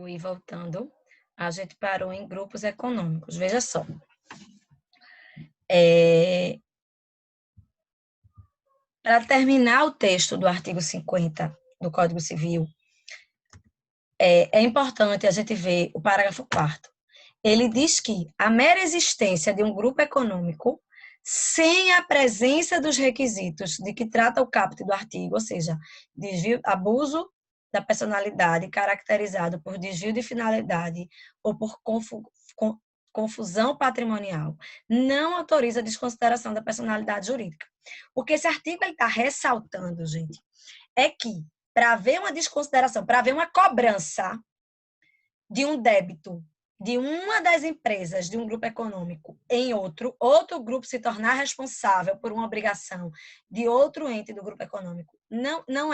E voltando, a gente parou em grupos econômicos. Veja só. Para terminar o texto do artigo 50 do Código Civil, é importante a gente ver o parágrafo 4º. Ele diz que a mera existência de um grupo econômico, sem a presença dos requisitos de que trata o caput do artigo, ou seja, desvio, abuso da personalidade caracterizado por desvio de finalidade ou por confusão patrimonial, não autoriza a desconsideração da personalidade jurídica. O que esse artigo está ressaltando, gente, é que para haver uma desconsideração, para haver uma cobrança de um débito de uma das empresas de um grupo econômico em outro grupo se tornar responsável por uma obrigação de outro ente do grupo econômico, não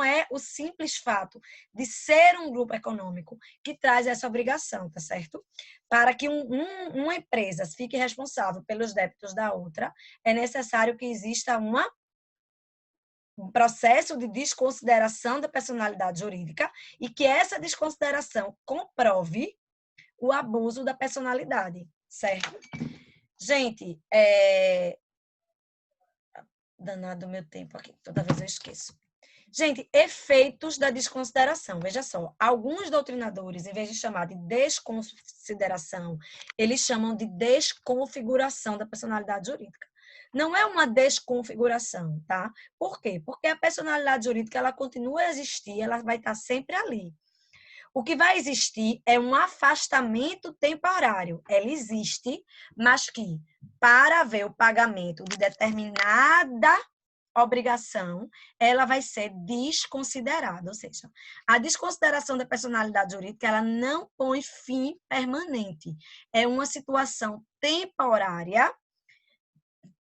é o simples fato de ser um grupo econômico que traz essa obrigação, tá certo? Para que uma empresa fique responsável pelos débitos da outra, é necessário que exista um processo de desconsideração da personalidade jurídica e que essa desconsideração comprove o abuso da personalidade, certo? Gente, danado o meu tempo aqui, toda vez eu esqueço. Gente, efeitos da desconsideração. Veja só, alguns doutrinadores, em vez de chamar de desconsideração, eles chamam de desconfiguração da personalidade jurídica. Não é uma desconfiguração, tá? Por quê? Porque a personalidade jurídica, ela continua a existir, ela vai estar sempre ali. O que vai existir é um afastamento temporário. Ela existe, mas que, para haver o pagamento de determinada obrigação, ela vai ser desconsiderada. Ou seja, a desconsideração da personalidade jurídica, ela não põe fim permanente. É uma situação temporária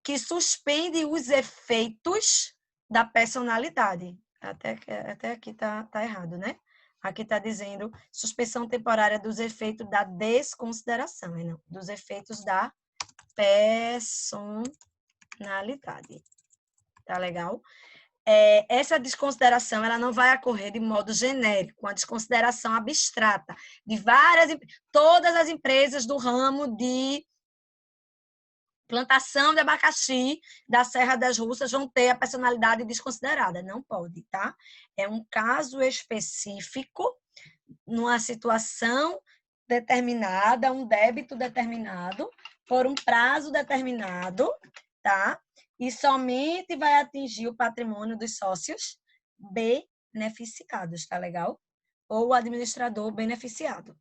que suspende os efeitos da personalidade. Até aqui tá errado, né? Aqui está dizendo suspensão temporária dos efeitos da desconsideração, não, dos efeitos da personalidade. Tá legal? Essa desconsideração, ela não vai ocorrer de modo genérico, uma desconsideração abstrata de todas as empresas do ramo de plantação de abacaxi da Serra das Russas vão ter a personalidade desconsiderada. Não pode, tá? É um caso específico, numa situação determinada, um débito determinado, por um prazo determinado, tá? E somente vai atingir o patrimônio dos sócios beneficiados, tá legal? Ou o administrador beneficiado.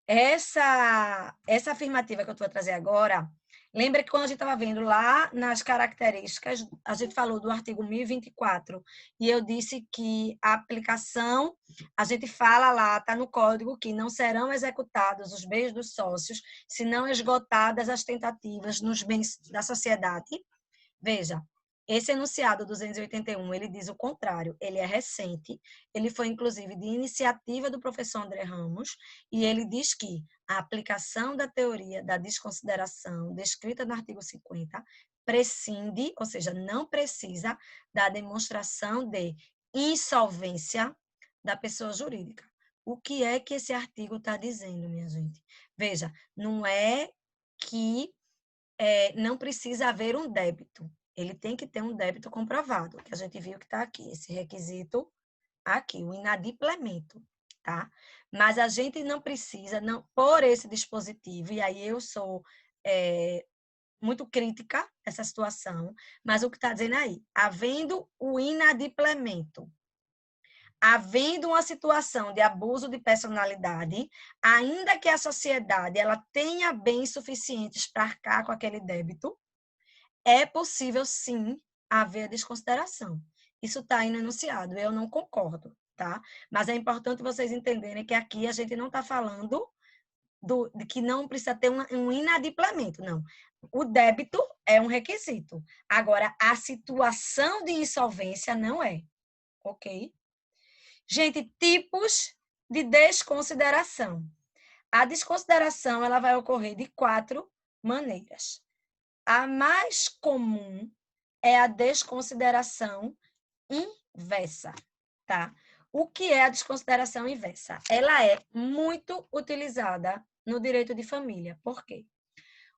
Essa afirmativa que eu vou trazer agora, lembra que quando a gente estava vendo lá nas características, a gente falou do artigo 1024, e eu disse que a aplicação, a gente fala lá, está no código, que não serão executados os bens dos sócios se não esgotadas as tentativas nos bens da sociedade. Veja, esse enunciado 281, ele diz o contrário, ele é recente, ele foi inclusive de iniciativa do professor André Ramos, e ele diz que a aplicação da teoria da desconsideração, descrita no artigo 50, prescinde, ou seja, não precisa da demonstração de insolvência da pessoa jurídica. O que é que esse artigo está dizendo, minha gente? Veja, não é que não precisa haver um débito. Ele tem que ter um débito comprovado, que a gente viu que está aqui, esse requisito aqui, o inadimplemento, tá? Mas a gente não precisa, não, por esse dispositivo, e aí eu sou muito crítica dessa situação, mas o que está dizendo aí, havendo o inadimplemento, havendo uma situação de abuso de personalidade, ainda que a sociedade ela tenha bens suficientes para arcar com aquele débito, é possível, sim, haver desconsideração. Isso está aí no enunciado, eu não concordo, tá? Mas é importante vocês entenderem que aqui a gente não está falando de que não precisa ter um inadimplemento, não. O débito é um requisito. Agora, a situação de insolvência não é, ok? Gente, tipos de desconsideração. A desconsideração ela vai ocorrer de 4 maneiras. A mais comum é a desconsideração inversa, tá? O que é a desconsideração inversa? Ela é muito utilizada no direito de família. Por quê?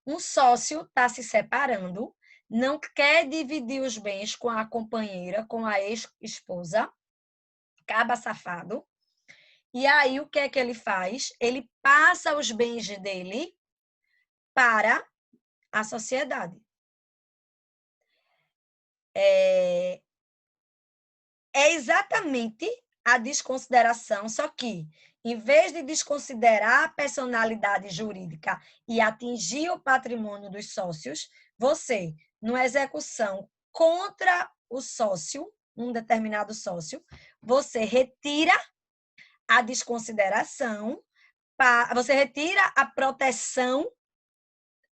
Um sócio está se separando, não quer dividir os bens com a companheira, com a ex-esposa, caba safado. E aí, o que é que ele faz? Ele passa os bens dele para a sociedade. É exatamente a desconsideração, só que, em vez de desconsiderar a personalidade jurídica e atingir o patrimônio dos sócios, você, numa execução contra o sócio, um determinado sócio, você retira a desconsideração, você retira a proteção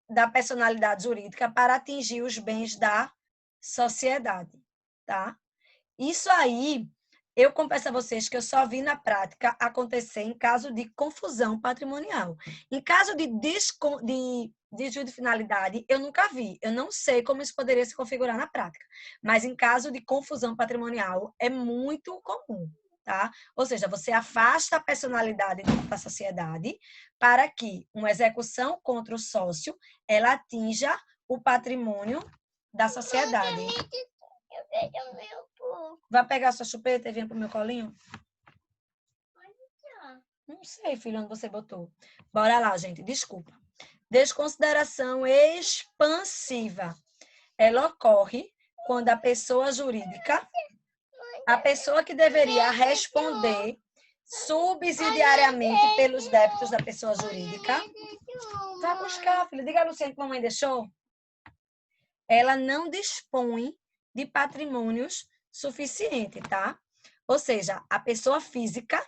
da personalidade jurídica para atingir os bens da sociedade, tá? Isso aí, eu confesso a vocês que eu só vi na prática acontecer em caso de confusão patrimonial. Em caso de desvio de finalidade, eu nunca vi. Eu não sei como isso poderia se configurar na prática. Mas em caso de confusão patrimonial, é muito comum, tá? Ou seja, você afasta a personalidade da sociedade para que uma execução contra o sócio, ela atinja o patrimônio da sociedade. Vai pegar sua chupeta e vir pro meu colinho? Não sei, filho, onde você botou. Bora lá, gente, desculpa. Desconsideração expansiva. Ela ocorre quando a pessoa jurídica, a pessoa que deveria responder subsidiariamente pelos débitos da pessoa jurídica. Vai buscar, filho. Diga a Luciane que a mamãe deixou. Ela não dispõe de patrimônios suficiente, tá? Ou seja, a pessoa física,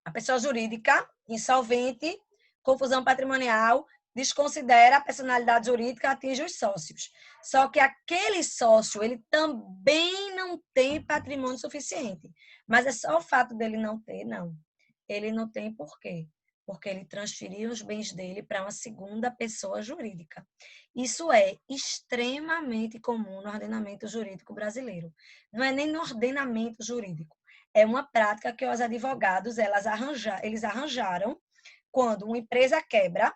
a pessoa jurídica, insolvente, confusão patrimonial, desconsidera a personalidade jurídica, atinge os sócios. Só que aquele sócio, ele também não tem patrimônio suficiente. Mas é só o fato dele não ter, não. Ele não tem por quê? Porque ele transferiu os bens dele para uma segunda pessoa jurídica. Isso é extremamente comum no ordenamento jurídico brasileiro. Não é nem no ordenamento jurídico. É uma prática que os advogados eles arranjaram quando uma empresa quebra,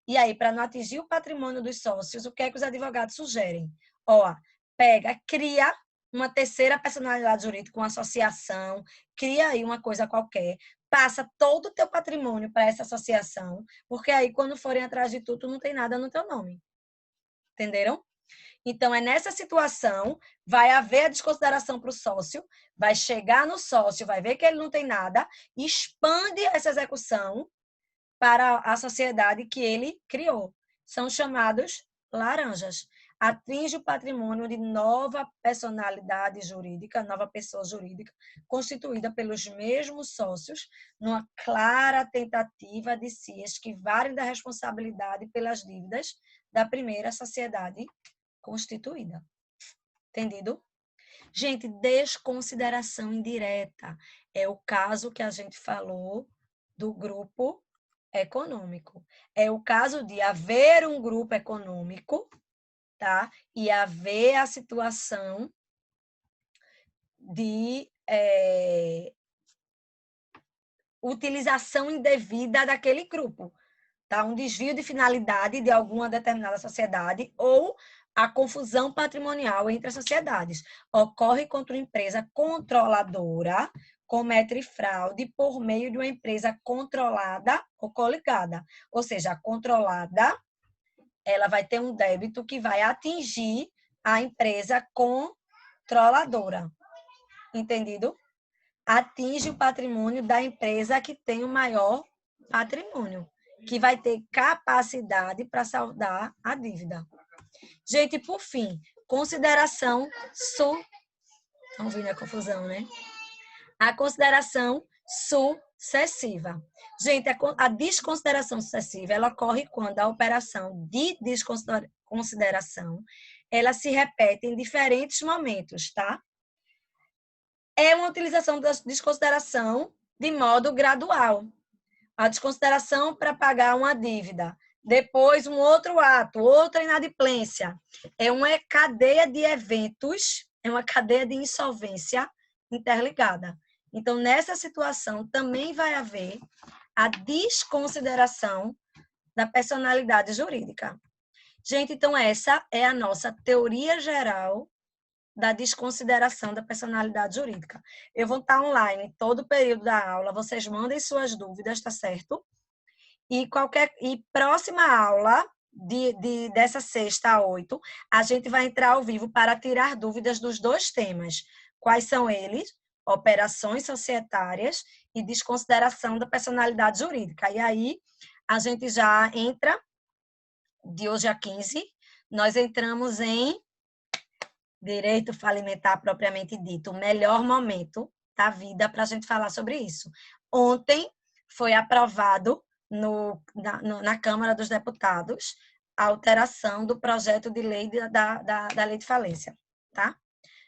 e aí, para não atingir o patrimônio dos sócios, o que é que os advogados sugerem? Ó, cria uma terceira personalidade jurídica, uma associação, cria aí uma coisa qualquer, passa todo o teu patrimônio para essa associação, porque aí, quando forem atrás de tudo, não tem nada no teu nome. Entenderam? Então, é nessa situação, vai haver a desconsideração para o sócio, vai chegar no sócio, vai ver que ele não tem nada, expande essa execução para a sociedade que ele criou. São chamados laranjas. Atinge o patrimônio de nova personalidade jurídica, nova pessoa jurídica, constituída pelos mesmos sócios, numa clara tentativa de se esquivarem da responsabilidade pelas dívidas da primeira sociedade constituída. Entendido? Gente, desconsideração indireta é o caso que a gente falou do grupo econômico. É o caso de haver um grupo econômico, tá? E haver a situação de utilização indevida daquele grupo, tá? Um desvio de finalidade de alguma determinada sociedade ou a confusão patrimonial entre as sociedades. Ocorre contra uma empresa controladora, comete fraude por meio de uma empresa controlada ou coligada. Ou seja, a controlada, ela vai ter um débito que vai atingir a empresa controladora. Entendido? Atinge o patrimônio da empresa que tem o maior patrimônio, que vai ter capacidade para saldar a dívida. Gente, por fim, consideração Estão vendo a confusão, né? A consideração sucessiva. Gente, a desconsideração sucessiva, ela ocorre quando a operação de desconsideração, ela se repete em diferentes momentos, tá? É uma utilização da desconsideração de modo gradual. A desconsideração para pagar uma dívida. Depois, um outro ato, outra inadimplência. É uma cadeia de eventos, é uma cadeia de insolvência interligada. Então, nessa situação, também vai haver a desconsideração da personalidade jurídica. Gente, então essa é a nossa teoria geral da desconsideração da personalidade jurídica. Eu vou estar online todo o período da aula, vocês mandem suas dúvidas, tá certo? E próxima aula, dessa sexta a 8, a gente vai entrar ao vivo para tirar dúvidas dos dois temas. Quais são eles? Operações societárias e desconsideração da personalidade jurídica. E aí, a gente já entra, de hoje a 15, nós entramos em direito falimentar propriamente dito, o melhor momento da vida para a gente falar sobre isso. Ontem foi aprovado na Câmara dos Deputados a alteração do projeto de lei da lei de falência, tá?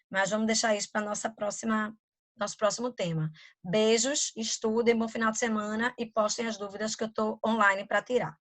Mas vamos deixar isso para nosso próximo tema. Beijos, estudem, bom final de semana e postem as dúvidas que eu estou online para tirar.